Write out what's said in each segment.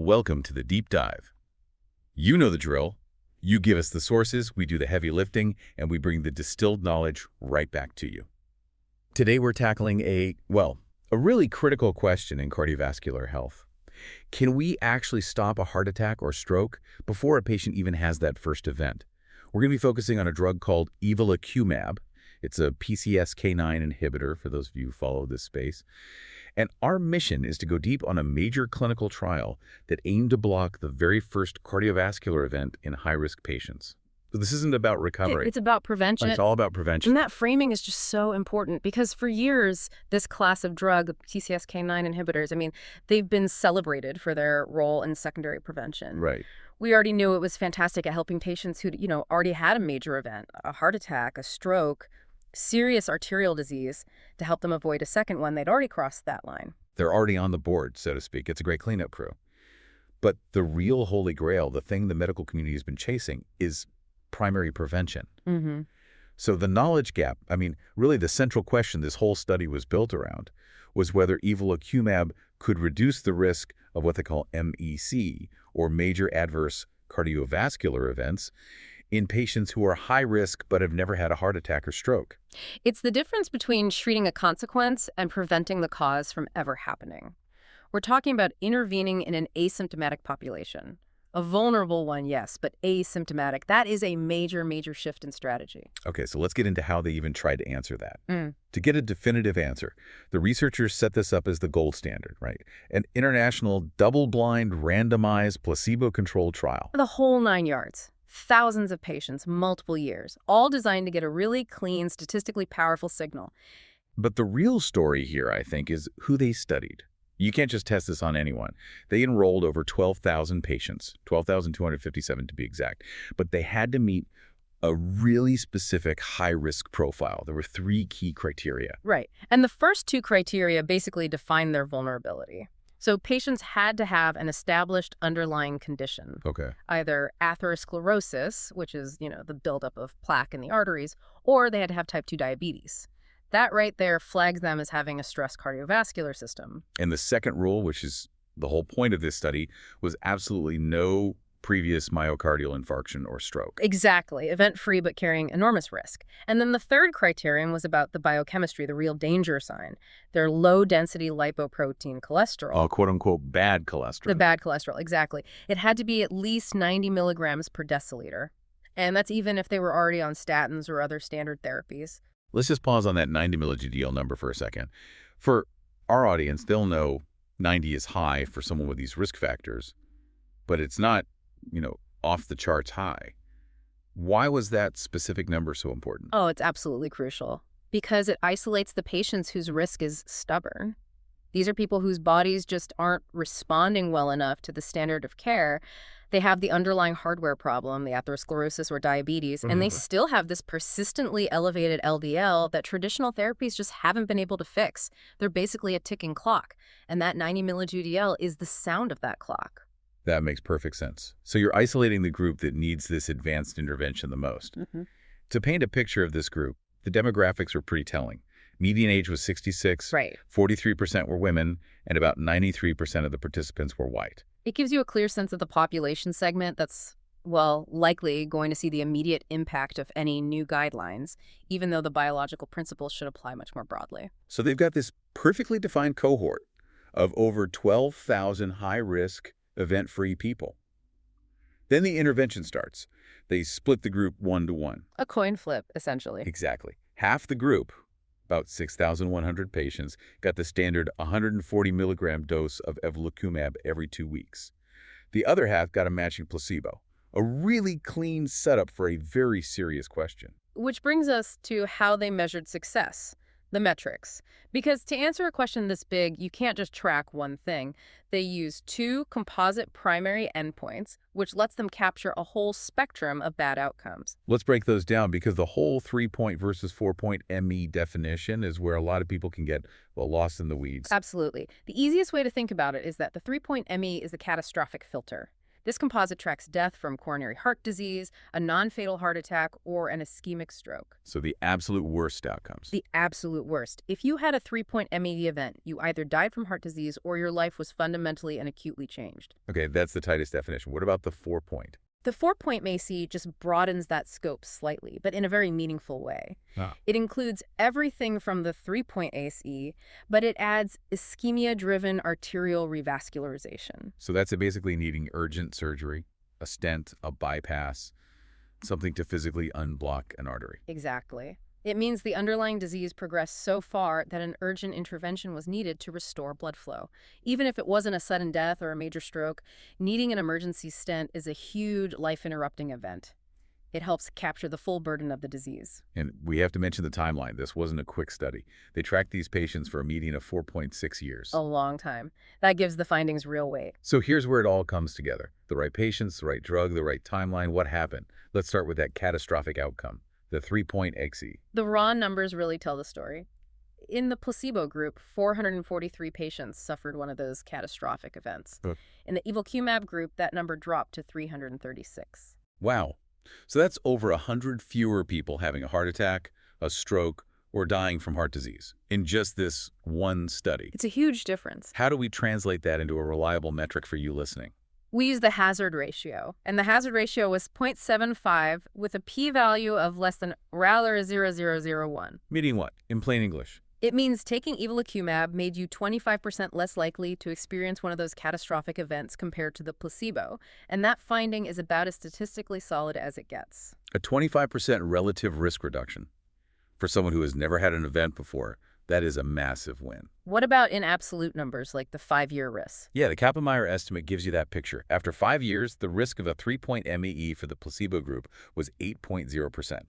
Welcome to the deep dive. You know the drill. You give us the sources, we do the heavy lifting, and we bring the distilled knowledge right back to you. Today we're tackling a really critical question in cardiovascular health. Can we actually stop a heart attack or stroke before a patient even has that first event? We're going to be focusing on a drug called evolocumab. It's a PCSK9 inhibitor, for those of you who follow this space. And our mission is to go deep on a major clinical trial that aimed to block the very first cardiovascular event in high-risk patients. So this isn't about recovery. It's about prevention. It's all about prevention. And that framing is just so important because for years, this class of drug, the PCSK9 inhibitors, they've been celebrated for their role in secondary prevention. Right. We already knew it was fantastic at helping patients who, already had a major event, a heart attack, a stroke, serious arterial disease, to help them avoid a second one. They'd already crossed that line. They're already on the board, so to speak. It's a great cleanup crew. But the real holy grail, the thing the medical community has been chasing, is primary prevention. Mm-hmm. So the knowledge gap, really the central question this whole study was built around, was whether evolocumab could reduce the risk of what they call MEC, or major adverse cardiovascular events, in patients who are high risk but have never had a heart attack or stroke. It's the difference between treating a consequence and preventing the cause from ever happening. We're talking about intervening in an asymptomatic population. A vulnerable one, yes, but asymptomatic. That is a major, major shift in strategy. Okay, so let's get into how they even tried to answer that. To get a definitive answer, the researchers set this up as the gold standard, right? An international double-blind, randomized, placebo-controlled trial. The whole 9 yards. Thousands of patients, multiple years, all designed to get a really clean, statistically powerful signal. But the real story here, I think, is who they studied. You can't just test this on anyone. They enrolled over 12,000 patients, 12,257 to be exact. But they had to meet a really specific high-risk profile. There were 3 key criteria. Right. And the first 2 criteria basically define their vulnerability. So patients had to have an established underlying condition. Okay. Either atherosclerosis, which is, the buildup of plaque in the arteries, or they had to have type 2 diabetes. That right there flags them as having a stressed cardiovascular system. And the second rule, which is the whole point of this study, was absolutely no previous myocardial infarction or stroke. Exactly. Event-free but carrying enormous risk. And then the third criterion was about the biochemistry, the real danger sign. Their low-density lipoprotein cholesterol. Quote-unquote bad cholesterol. The bad cholesterol, exactly. It had to be at least 90 milligrams per deciliter. And that's even if they were already on statins or other standard therapies. Let's just pause on that 90 milli-GDL number for a second. For our audience, they'll know 90 is high for someone with these risk factors, but it's not off the charts high. Why was that specific number so important? Oh, it's absolutely crucial because it isolates the patients whose risk is stubborn. These are people whose bodies just aren't responding well enough to the standard of care. They have the underlying hardware problem, the atherosclerosis or diabetes, and they still have this persistently elevated LDL that traditional therapies just haven't been able to fix. They're basically a ticking clock, and that 90 milli-GDL is the sound of that clock. That makes perfect sense. So you're isolating the group that needs this advanced intervention the most. To paint a picture of this group, the demographics were pretty telling. Median age was 66, right. 43% were women, and about 93% of the participants were white. It gives you a clear sense of the population segment that's, likely going to see the immediate impact of any new guidelines, even though the biological principles should apply much more broadly. So they've got this perfectly defined cohort of over 12,000 high-risk, event-free people. Then the intervention starts. They split the group 1-to-1. A coin flip, essentially. Exactly. Half the group, about 6,100 patients, got the standard 140 milligram dose of evolocumab every 2 weeks. The other half got a matching placebo. A really clean setup for a very serious question. Which brings us to how they measured success. The metrics. Because to answer a question this big, you can't just track one thing. They use 2 composite primary endpoints, which lets them capture a whole spectrum of bad outcomes. Let's break those down because the whole 3-point versus 4-point ME definition is where a lot of people can get, lost in the weeds. Absolutely. The easiest way to think about it is that the 3-point ME is the catastrophic filter. This composite tracks death from coronary heart disease, a non-fatal heart attack, or an ischemic stroke. So the absolute worst outcomes. The absolute worst. If you had a 3-point MED event, you either died from heart disease or your life was fundamentally and acutely changed. Okay, that's the tightest definition. What about the 4-point? The 4-point MACE just broadens that scope slightly, but in a very meaningful way. Ah. It includes everything from the 3-point ACE, but it adds ischemia-driven arterial revascularization. So that's basically needing urgent surgery, a stent, a bypass, something to physically unblock an artery. Exactly. It means the underlying disease progressed so far that an urgent intervention was needed to restore blood flow. Even if it wasn't a sudden death or a major stroke, needing an emergency stent is a huge life-interrupting event. It helps capture the full burden of the disease. And we have to mention the timeline. This wasn't a quick study. They tracked these patients for a median of 4.6 years. A long time. That gives the findings real weight. So here's where it all comes together. The right patients, the right drug, the right timeline. What happened? Let's start with that catastrophic outcome, the 3-point XE. The raw numbers really tell the story. In the placebo group, 443 patients suffered one of those catastrophic events. In the evolocumab group, that number dropped to 336. Wow. So that's over 100 fewer people having a heart attack, a stroke, or dying from heart disease in just this one study. It's a huge difference. How do we translate that into a reliable metric for you listening? We use the hazard ratio, and the hazard ratio was 0.75 with a p-value of less than rather 0.0001. Meaning what? In plain English. It means taking evolocumab made you 25% less likely to experience one of those catastrophic events compared to the placebo, and that finding is about as statistically solid as it gets. A 25% relative risk reduction. For someone who has never had an event before, that is a massive win. What about in absolute numbers, like the 5-year risk? Yeah, the Kaplan-Meier estimate gives you that picture. After 5 years, the risk of a 3-point MEE for the placebo group was 8.0%.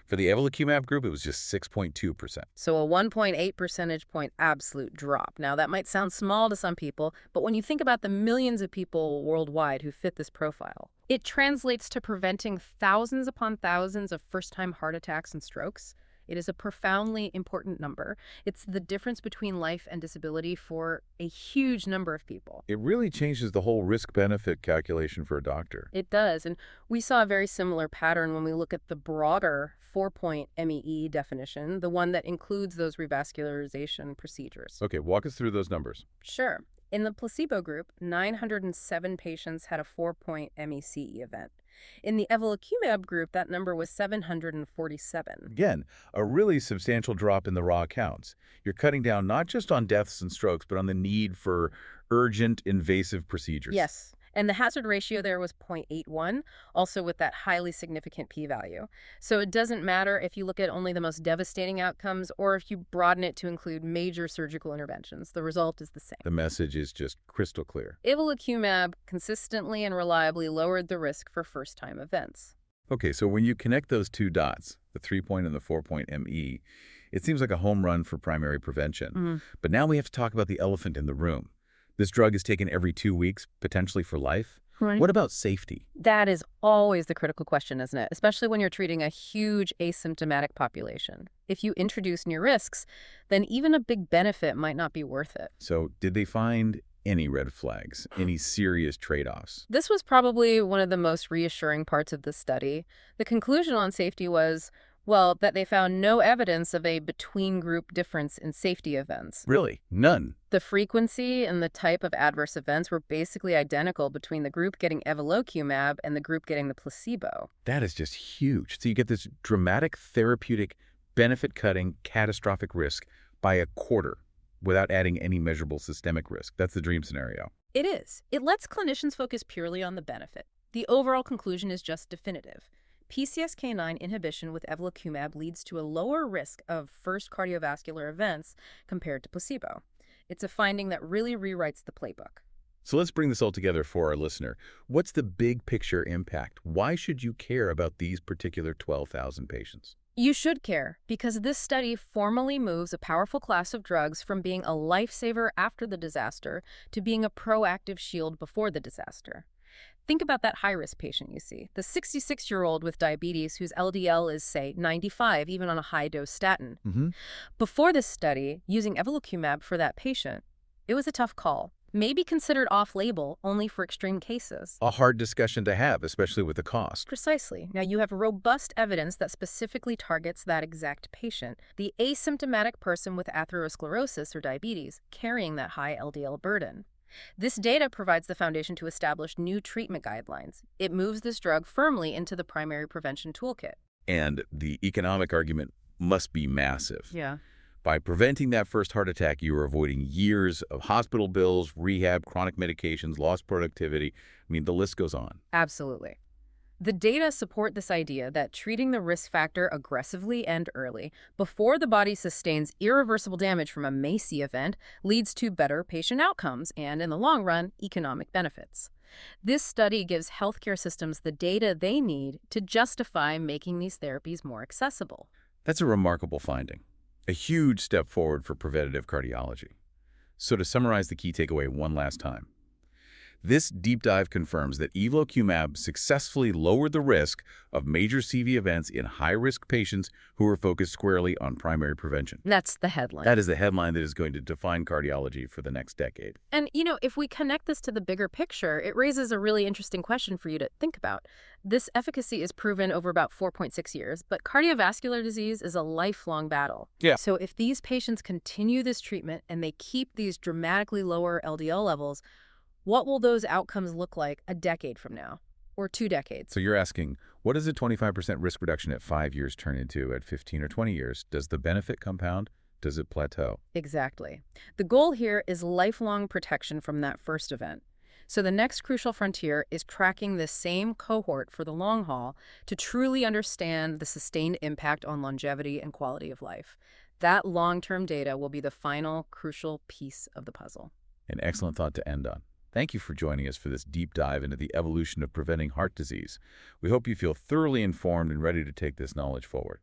For the evolocumab group, it was just 6.2%. So a 1.8 percentage point absolute drop. Now, that might sound small to some people, but when you think about the millions of people worldwide who fit this profile, it translates to preventing thousands upon thousands of first-time heart attacks and strokes. It is a profoundly important number. It's the difference between life and disability for a huge number of people. It really changes the whole risk-benefit calculation for a doctor. It does, and we saw a very similar pattern when we look at the broader 4-point MEE definition, the one that includes those revascularization procedures. Okay, walk us through those numbers. Sure. In the placebo group, 907 patients had a 4-point MECE event. In the evolocumab group, that number was 747. Again, a really substantial drop in the raw counts. You're cutting down not just on deaths and strokes, but on the need for urgent, invasive procedures. Yes. And the hazard ratio there was 0.81, also with that highly significant p-value. So it doesn't matter if you look at only the most devastating outcomes or if you broaden it to include major surgical interventions. The result is the same. The message is just crystal clear. Evolocumab consistently and reliably lowered the risk for first-time events. Okay, so when you connect those two dots, the 3-point and the 4-point ME, it seems like a home run for primary prevention. But now we have to talk about the elephant in the room. This drug is taken every 2 weeks, potentially for life. Right. What about safety? That is always the critical question, isn't it? Especially when you're treating a huge asymptomatic population. If you introduce new risks, then even a big benefit might not be worth it. So did they find any red flags, any serious trade-offs? This was probably one of the most reassuring parts of the study. The conclusion on safety was, well, that they found no evidence of a between-group difference in safety events. Really? None? The frequency and the type of adverse events were basically identical between the group getting evolocumab and the group getting the placebo. That is just huge. So you get this dramatic therapeutic, benefit-cutting, catastrophic risk by a quarter without adding any measurable systemic risk. That's the dream scenario. It is. It lets clinicians focus purely on the benefit. The overall conclusion is just definitive. PCSK9 inhibition with evolocumab leads to a lower risk of first cardiovascular events compared to placebo. It's a finding that really rewrites the playbook. So let's bring this all together for our listener. What's the big picture impact? Why should you care about these particular 12,000 patients? You should care, because this study formally moves a powerful class of drugs from being a lifesaver after the disaster to being a proactive shield before the disaster. Think about that high-risk patient you see, the 66-year-old with diabetes whose LDL is, say, 95, even on a high-dose statin. Before this study, using evolocumab for that patient, it was a tough call. may be considered off-label only for extreme cases. A hard discussion to have, especially with the cost. Precisely. Now, you have robust evidence that specifically targets that exact patient, the asymptomatic person with atherosclerosis or diabetes, carrying that high LDL burden. This data provides the foundation to establish new treatment guidelines. It moves this drug firmly into the primary prevention toolkit. And the economic argument must be massive. Yeah. By preventing that first heart attack, you are avoiding years of hospital bills, rehab, chronic medications, lost productivity. I mean, the list goes on. Absolutely. The data support this idea that treating the risk factor aggressively and early, before the body sustains irreversible damage from a MACI event, leads to better patient outcomes and, in the long run, economic benefits. This study gives healthcare systems the data they need to justify making these therapies more accessible. That's a remarkable finding. A huge step forward for preventative cardiology. So to summarize the key takeaway one last time, this deep dive confirms that evolocumab successfully lowered the risk of major CV events in high-risk patients who are focused squarely on primary prevention. That's the headline. That is the headline that is going to define cardiology for the next decade. And, if we connect this to the bigger picture, it raises a really interesting question for you to think about. This efficacy is proven over about 4.6 years, but cardiovascular disease is a lifelong battle. Yeah. So if these patients continue this treatment and they keep these dramatically lower LDL levels, what will those outcomes look like a decade from now, or 2 decades? So you're asking, what does a 25% risk reduction at 5 years turn into at 15 or 20 years? Does the benefit compound? Does it plateau? Exactly. The goal here is lifelong protection from that first event. So the next crucial frontier is tracking this same cohort for the long haul to truly understand the sustained impact on longevity and quality of life. That long-term data will be the final crucial piece of the puzzle. An excellent thought to end on. Thank you for joining us for this deep dive into the evolution of preventing heart disease. We hope you feel thoroughly informed and ready to take this knowledge forward.